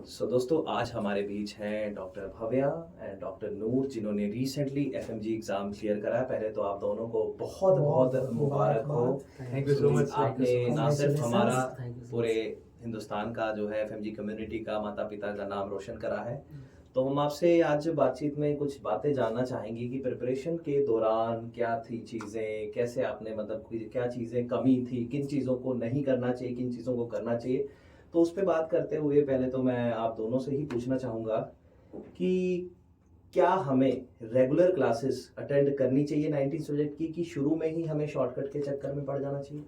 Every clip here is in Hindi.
दोस्तों आज हमारे बीच हैं डॉक्टर भव्या एंड डॉक्टर नूर जिन्होंने रिसेंटली एफएमजी एग्जाम क्लियर करा है। पहले तो आप दोनों को बहुत बहुत मुबारक हो। Thank you so much. आपने ना सिर्फ हमारा Thank you so पूरे हिंदुस्तान का जो है एफएमजी कम्युनिटी का माता पिता का नाम रोशन करा है। तो हम आपसे आज बातचीत में कुछ बातें जानना चाहेंगे कि प्रिपरेशन के दौरान क्या थी चीज़ें, कैसे आपने मतलब क्या चीज़ें कमी थी, किन चीज़ों को नहीं करना चाहिए, किन चीज़ों को करना चाहिए। तो उस पे बात करते हुए पहले तो मैं आप दोनों से ही पूछना चाहूँगा कि क्या हमें रेगुलर क्लासेस अटेंड करनी चाहिए 19 सब्जेक्ट की, कि शुरू में ही हमें शॉर्टकट के चक्कर में पड़ जाना चाहिए?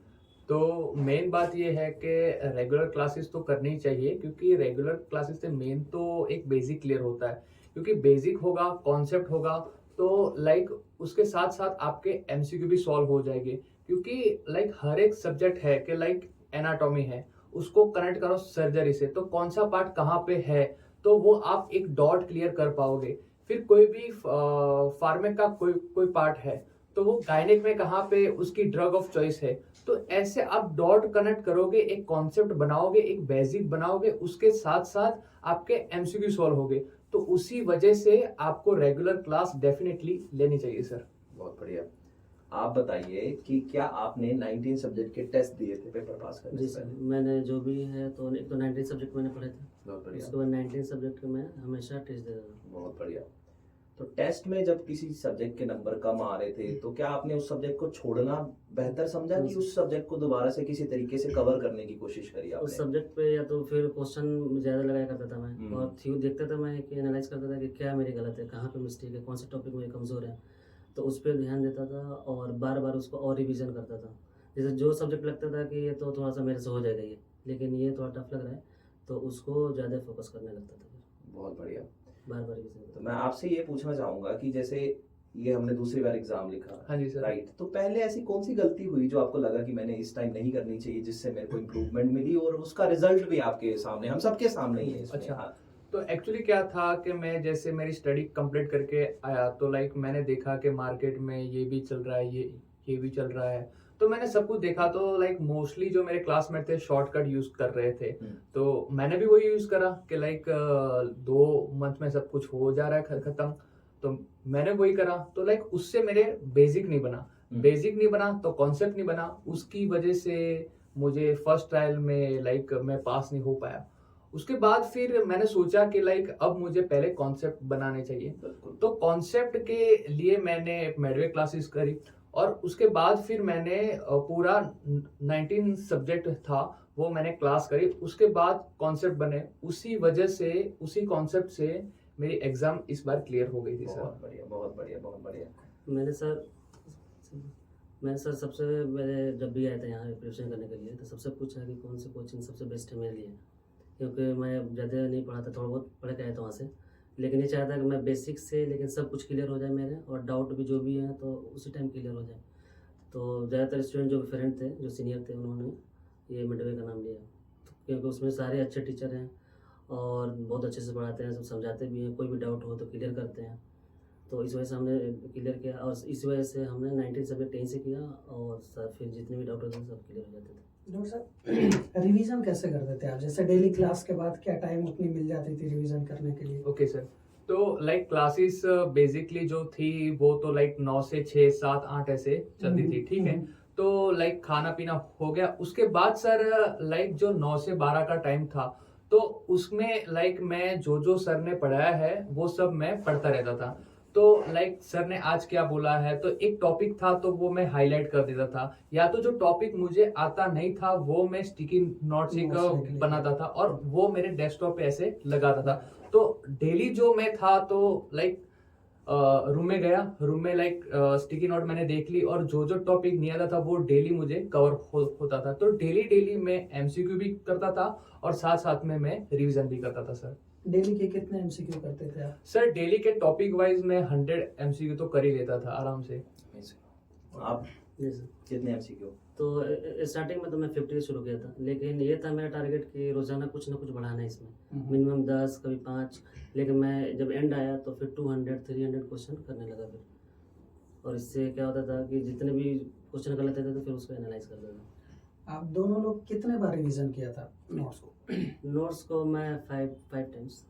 तो मेन बात ये है कि रेगुलर क्लासेस तो करनी चाहिए, क्योंकि रेगुलर क्लासेस से मेन तो एक बेसिक क्लियर होता है। क्योंकि बेसिक होगा, कॉन्सेप्ट होगा, तो लाइक उसके साथ साथ आपके एमसीक्यू भी सॉल्व हो जाएंगे। क्योंकि लाइक हर एक सब्जेक्ट है कि लाइक एनाटॉमी है, उसको कनेक्ट करो सर्जरी से, तो कौन सा पार्ट कहाँ पे है, तो वो आप एक डॉट क्लियर कर पाओगे। फिर कोई भी फार्मेक का कोई पार्ट है, तो वो गायनेक में कहाँ पे उसकी ड्रग ऑफ चॉइस है। तो ऐसे आप डॉट कनेक्ट करोगे, एक कॉन्सेप्ट बनाओगे, एक बेसिक बनाओगे, उसके साथ साथ आपके एमसीक्यू सॉल्व होगे। तो उसी वजह से आपको रेगुलर क्लास डेफिनेटली लेनी चाहिए सर। बहुत बढ़िया। आप बताइए कि क्या आपने 19 सब्जेक्ट के टेस्ट दिए थे पेपर पास करने जी से सर, पहले? मैंने जो भी है तो एक तो 19 सब्जेक्ट मैंने पढ़े थे, बहुत बढ़िया, उसके बाद 19 सब्जेक्ट के मैं हमेशा टेस्ट देता था। बहुत बढ़िया। तो टेस्ट में जब किसी सब्जेक्ट के नंबर कम आ रहे थे तो क्या आपने उस सब्जेक्ट को छोड़ना बेहतर समझा कि उस सब्जेक्ट को दोबारा से किसी तरीके से कवर करने की कोशिश करी उस आपने? सब्जेक्ट पे या तो फिर क्वेश्चन ज़्यादा लगाया करता था मैं, और थ्यू देखता था मैं कि एनालाइज करता था कि क्या मेरी गलत है, कहाँ पे मिस्टेक है, कौन सा टॉपिक मेरे कमज़ोर है। तो उस पर ध्यान देता था और बार बार उसको और रिवीजन करता था। जैसे जो सब्जेक्ट लगता था कि ये तो थोड़ा सा मेरे से हो जाएगा ये, लेकिन ये थोड़ा टफ लग रहा है, तो उसको ज़्यादा फोकस करने लगता था फिर, बहुत बढ़िया। बार बार रिवीजन। तो मैं आपसे ये पूछना चाहूंगा कि जैसे ये हमने दूसरी बार एग्जाम लिखा, हाँ जी सर। राइट, तो पहले ऐसी कौन सी गलती हुई जो आपको लगा कि मैंने इस टाइम नहीं करनी चाहिए, जिससे मेरे को इम्प्रूवमेंट मिली और उसका रिजल्ट भी आपके सामने, हम सबके सामने ही है इसमें। अच्छा। हाँ। तो एक्चुअली क्या था कि मैं जैसे मेरी स्टडी कंप्लीट करके आया, तो लाइक मैंने देखा कि मार्केट में ये भी चल रहा है, ये भी चल रहा है। तो मैंने सब कुछ देखा, तो लाइक मोस्टली जो मेरे क्लासमेट थे शॉर्टकट यूज कर रहे थे। तो मैंने भी वही यूज करा कि लाइक 2 मंथ में सब कुछ हो जा रहा है खत्म। तो मैंने वही करा, तो लाइक उससे मेरे बेसिक नहीं बना, तो कॉन्सेप्ट नहीं बना। उसकी वजह से मुझे फर्स्ट ट्रायल में लाइक मैं पास नहीं हो पाया। उसके बाद फिर मैंने सोचा कि लाइक अब मुझे पहले कॉन्सेप्ट बनाने चाहिए। तो कॉन्सेप्ट के लिए मैंने मेडवे क्लासेस करी, और उसके बाद फिर मैंने पूरा 19 सब्जेक्ट था वो मैंने क्लास करी। उसके बाद कॉन्सेप्ट बने, उसी वजह से, उसी कॉन्सेप्ट से मेरी एग्जाम इस बार क्लियर हो गई थी सर। बहुत बढ़िया, बहुत बढ़िया, बहुत बढ़िया। मैंने सर सबसे मेरे जब भी आया था यहाँ प्रिपरेशन करने के लिए, तो सबसे पूछा कि कौन सी कोचिंग सबसे बेस्ट है मेरे लिए, क्योंकि मैं ज़्यादा नहीं पढ़ा था, थोड़ा बहुत पढ़ के आया था वहाँ से। लेकिन ये चाहता कि मैं बेसिक से लेकिन सब कुछ क्लियर हो जाए मेरे, और डाउट भी जो भी है तो उसी टाइम क्लियर हो जाए। तो ज़्यादातर स्टूडेंट जो फ्रेंड थे, जो सीनियर थे, उन्होंने ये मिडवे का नाम लिया, क्योंकि उसमें सारे अच्छे टीचर हैं और बहुत अच्छे से पढ़ाते हैं, सब समझाते भी हैं, कोई भी डाउट हो तो क्लियर करते हैं। तो इस वजह से हमने क्लियर किया, और इस वजह से हमने 19 सब्जेक्ट यहीं से किया, और सर फिर जितने भी डाउट होते थे सब क्लियर हो जाते थे। डॉक्टर साहब, रिवीजन कैसे करते थे आप? जैसे डेली क्लास के बाद क्या टाइम उतनी मिल जाती थी रिवीजन करने के लिए? Okay sir. तो लाइक क्लासेस बेसिकली जो थी वो तो लाइक 9 से 6, 7, 8 ऐसे चलती थी, ठीक है। तो लाइक खाना पीना हो गया, उसके बाद सर लाइक जो 9 से 12 का टाइम था, तो उसमें लाइक मैं जो सर ने पढ़ाया है वो सब मैं पढ़ता रहता था। तो लाइक सर ने आज क्या बोला है, तो एक टॉपिक था तो वो मैं हाईलाइट कर देता था, या तो जो टॉपिक मुझे आता नहीं था वो मैं स्टिकी नोट से बनाता था और वो मेरे डेस्कटॉप पे ऐसे लगाता था। तो डेली जो मैं था तो लाइक रूम में गया, रूम में लाइक स्टिकी नोट मैंने देख ली, और जो टॉपिक नहीं आता था वो डेली मुझे कवर होता था। तो डेली मैं एमसीक्यू भी करता था और साथ साथ में मैं रिवीजन भी करता था सर। डेली के कितने एमसीक्यू करते थे आप? सर डेली के टॉपिक वाइज मैं 100 एमसीक्यू तो कर ही लेता था आराम से। आप जी सर। कितने एमसीक्यू? तो स्टार्टिंग में तो मैं 50 से शुरू किया था, लेकिन ये था मेरा टारगेट कि रोज़ाना कुछ ना कुछ बढ़ाना है इसमें, मिनिमम 10, कभी 5। लेकिन मैं जब एंड आया तो फिर 200, 300 क्वेश्चन करने लगा फिर। और इससे क्या होता था कि जितने भी क्वेश्चन गलत रहते थे फिर उसको एनालाइज करता था। आप दोनों लोग कितने बार रिवीजन किया था नोट्स को? नोट्स को मैं 5 टाइम्स।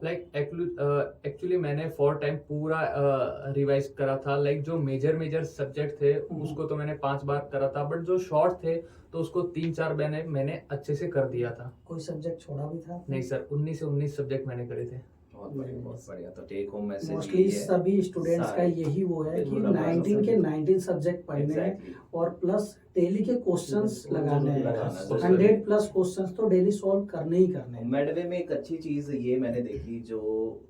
लाइक एक्चुअली मैंने 4 टाइम पूरा रिवाइज करा था। लाइक जो मेजर सब्जेक्ट थे उसको तो मैंने 5 बार करा था, बट जो शॉर्ट थे तो उसको 3-4 मैंने अच्छे से कर दिया था। कोई सब्जेक्ट छोड़ा भी था? नहीं सर, 19 से 19 सब्जेक्ट मैंने करे थे। बहुत बढ़िया, बहुत बढ़िया। तो टेक होम मैसेज मोस्टली सभी स्टूडेंट्स का सारे- यही वो है कि बिल्कुल, 19 के 19 सब्जेक्ट पढ़ने हैं एग्जैक्टली और प्लस डेली के क्वेश्चंस लगाने हैं। लगाना, 100 प्लस क्वेश्चंस तो डेली सॉल्व करने ही करने हैं। मेडवे में एक अच्छी चीज ये मैंने देखी, जो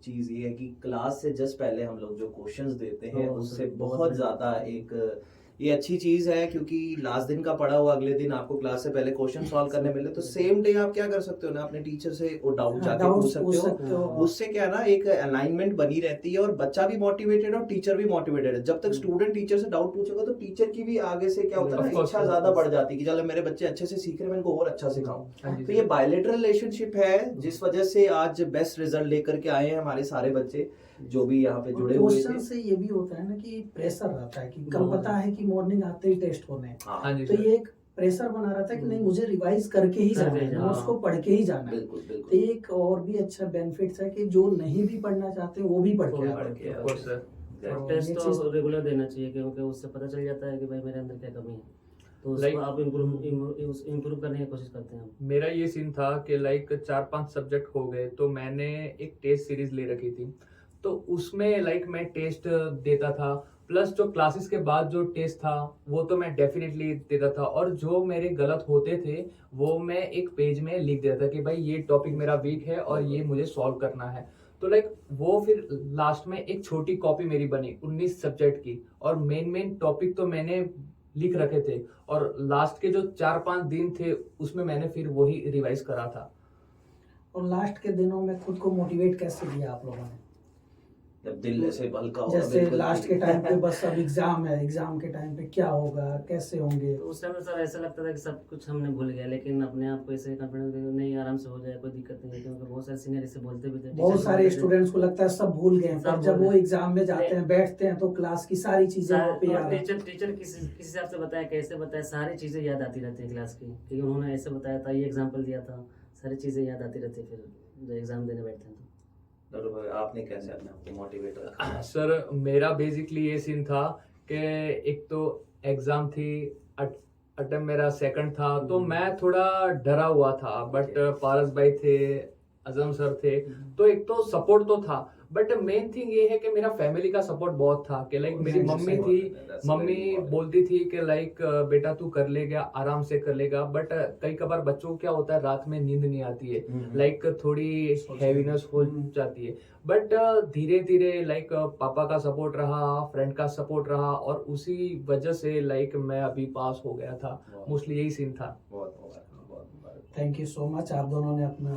चीज ये है कि क्लास से जस्ट पहले हम लोग जो क्वेश्चंस देते हैं बहुत उससे सही, बहुत बहुत ज्यादा एक ये अच्छी चीज है, क्योंकि लास्ट दिन का पढ़ा हुआ अगले दिन आपको क्लास से पहले क्वेश्चन सॉल्व करने मिले तो सेम डे आप क्या कर सकते हो ना, अपने टीचर से वो डाउट जाके डाउट्स पूछ पूछ सकते सकते हो। हो। उससे क्या है ना, एक अलाइनमेंट बनी रहती है और बच्चा भी मोटिवेटेड और टीचर भी मोटिवेटेड है। जब तक स्टूडेंट टीचर से डाउट पूछेगा तो टीचर की भी आगे से क्या होता है Of ना, course, इच्छा of ज्यादा course. बढ़ जाती है कि चलो मेरे बच्चे अच्छे से सीख रहे हैं, मैं इनको और अच्छा सिखाऊं। हाँ जी तो ये बायलेटरल रिलेशनशिप है जिस वजह से आज बेस्ट रिजल्ट लेकर के आए हैं हमारे सारे बच्चे जो भी यहाँ पे जुड़े हुए क्वेश्चन थे। से ये भी होता है ना कि प्रेशर रहता है कि कल बहुत। पता है कि मॉर्निंग आते ही टेस्ट होने हैं, हाँ हाँ जी तो सर। ये एक प्रेशर बना रहता है कि नहीं मुझे रिवाइज करके ही जाना करके है, जाना। नोट्स को पढ़ के ही जाना है। बिल्कुल तो बिल्कुल। ये एक और भी अच्छा बेनिफिट्स है कि जो नहीं भी पढ़ना चाहते वो भी पढ़ वो के भी आ पढ़ रहे के हैं। Ah Of course, sir. Exactly. Test ये तो चीज़- रेगुलर देना चाहिए, क्योंकि उससे पता चल जाता है कि भाई मेरे अंदर क्या कमी है, तो उसको Like- आप इम्प्रूव करने की कोशिश करते हैं हम। मेरा ये सीन था कि लाइक 4-5 सब्जेक्ट हो गए तो मैंने एक टेस्ट सीरीज ले रखी थी, तो उसमें लाइक मैं टेस्ट देता था, प्लस जो क्लासेस के बाद जो टेस्ट था वो तो मैं डेफिनेटली देता था, और जो मेरे गलत होते थे वो मैं एक पेज में लिख देता था कि भाई ये टॉपिक मेरा वीक है और ये मुझे सॉल्व करना है। तो लाइक वो फिर लास्ट में एक छोटी कॉपी मेरी बनी 19 सब्जेक्ट की, और मेन टॉपिक तो मैंने लिख रखे थे, और लास्ट के जो 4-5 दिन थे उसमें मैंने फिर वही रिवाइज करा था। और लास्ट के दिनों में खुद को मोटिवेट कैसे किया आप लोगों ने? जब दिल ऐसे हल्का होगा जैसे बिल्कुल लास्ट के टाइम पे बस अब एग्जाम है, एग्जाम के टाइम पे क्या होगा, कैसे होंगे? तो उस टाइम में सर ऐसा लगता था कि सब कुछ हमने भूल गया, लेकिन अपने आप को ऐसे कॉन्फिडेंस नहीं, आराम से हो जाए, कोई दिक्कत नहीं है, क्योंकि बहुत सारे सीनियर इससे बोलते भी थे। बहुत टीचर सारे बोलते थे। स्टूडेंट्स को लगता है सब भूल गए हैं, सब पर जब भूल वो गए। एग्जाम में जाते हैं, बैठते हैं तो क्लास की सारी चीजें वहाँ पे याद आती हैं। टीचर किस हिसाब से बताया, कैसे बताया, सारी चीजें याद आती रहती है क्लास की, क्योंकि उन्होंने ऐसे बताया था, ये एग्जाम्पल दिया था, सारी चीजें याद आती रहती है फिर जब एग्जाम देने बैठते हैं तो। डॉक्टर भाई, आपने कैसे अपने आप को मोटिवेट रखा? सर मेरा बेसिकली ये सीन था कि एक तो एग्जाम थी, अटेम्प्ट मेरा सेकंड था, तो मैं थोड़ा डरा हुआ था, बट पारस भाई थे, अजम सर थे, तो एक तो सपोर्ट तो था, बट मेन थिंग ये है कि मेरा फैमिली का सपोर्ट बहुत था कि लाइक मेरी मम्मी थी, मम्मी बोलती थी कि लाइक बेटा तू कर लेगा, आराम से कर लेगा, बट कई कबार बच्चों को क्या होता है रात में नींद नहीं आती है, लाइक थोड़ी हैवीनेस हो जाती है, बट धीरे धीरे लाइक पापा का सपोर्ट रहा, फ्रेंड का सपोर्ट रहा, और उसी वजह से लाइक मैं अभी पास हो गया था। मोस्टली यही सीन था। बहुत मुबारक। थैंक यू सो मच, आप दोनों ने अपना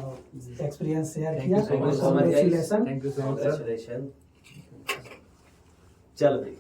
एक्सपीरियंस शेयर Thank किया। you so much, so much, guys. Congratulations. Thank you so much sir. Congratulations. चलो भाई।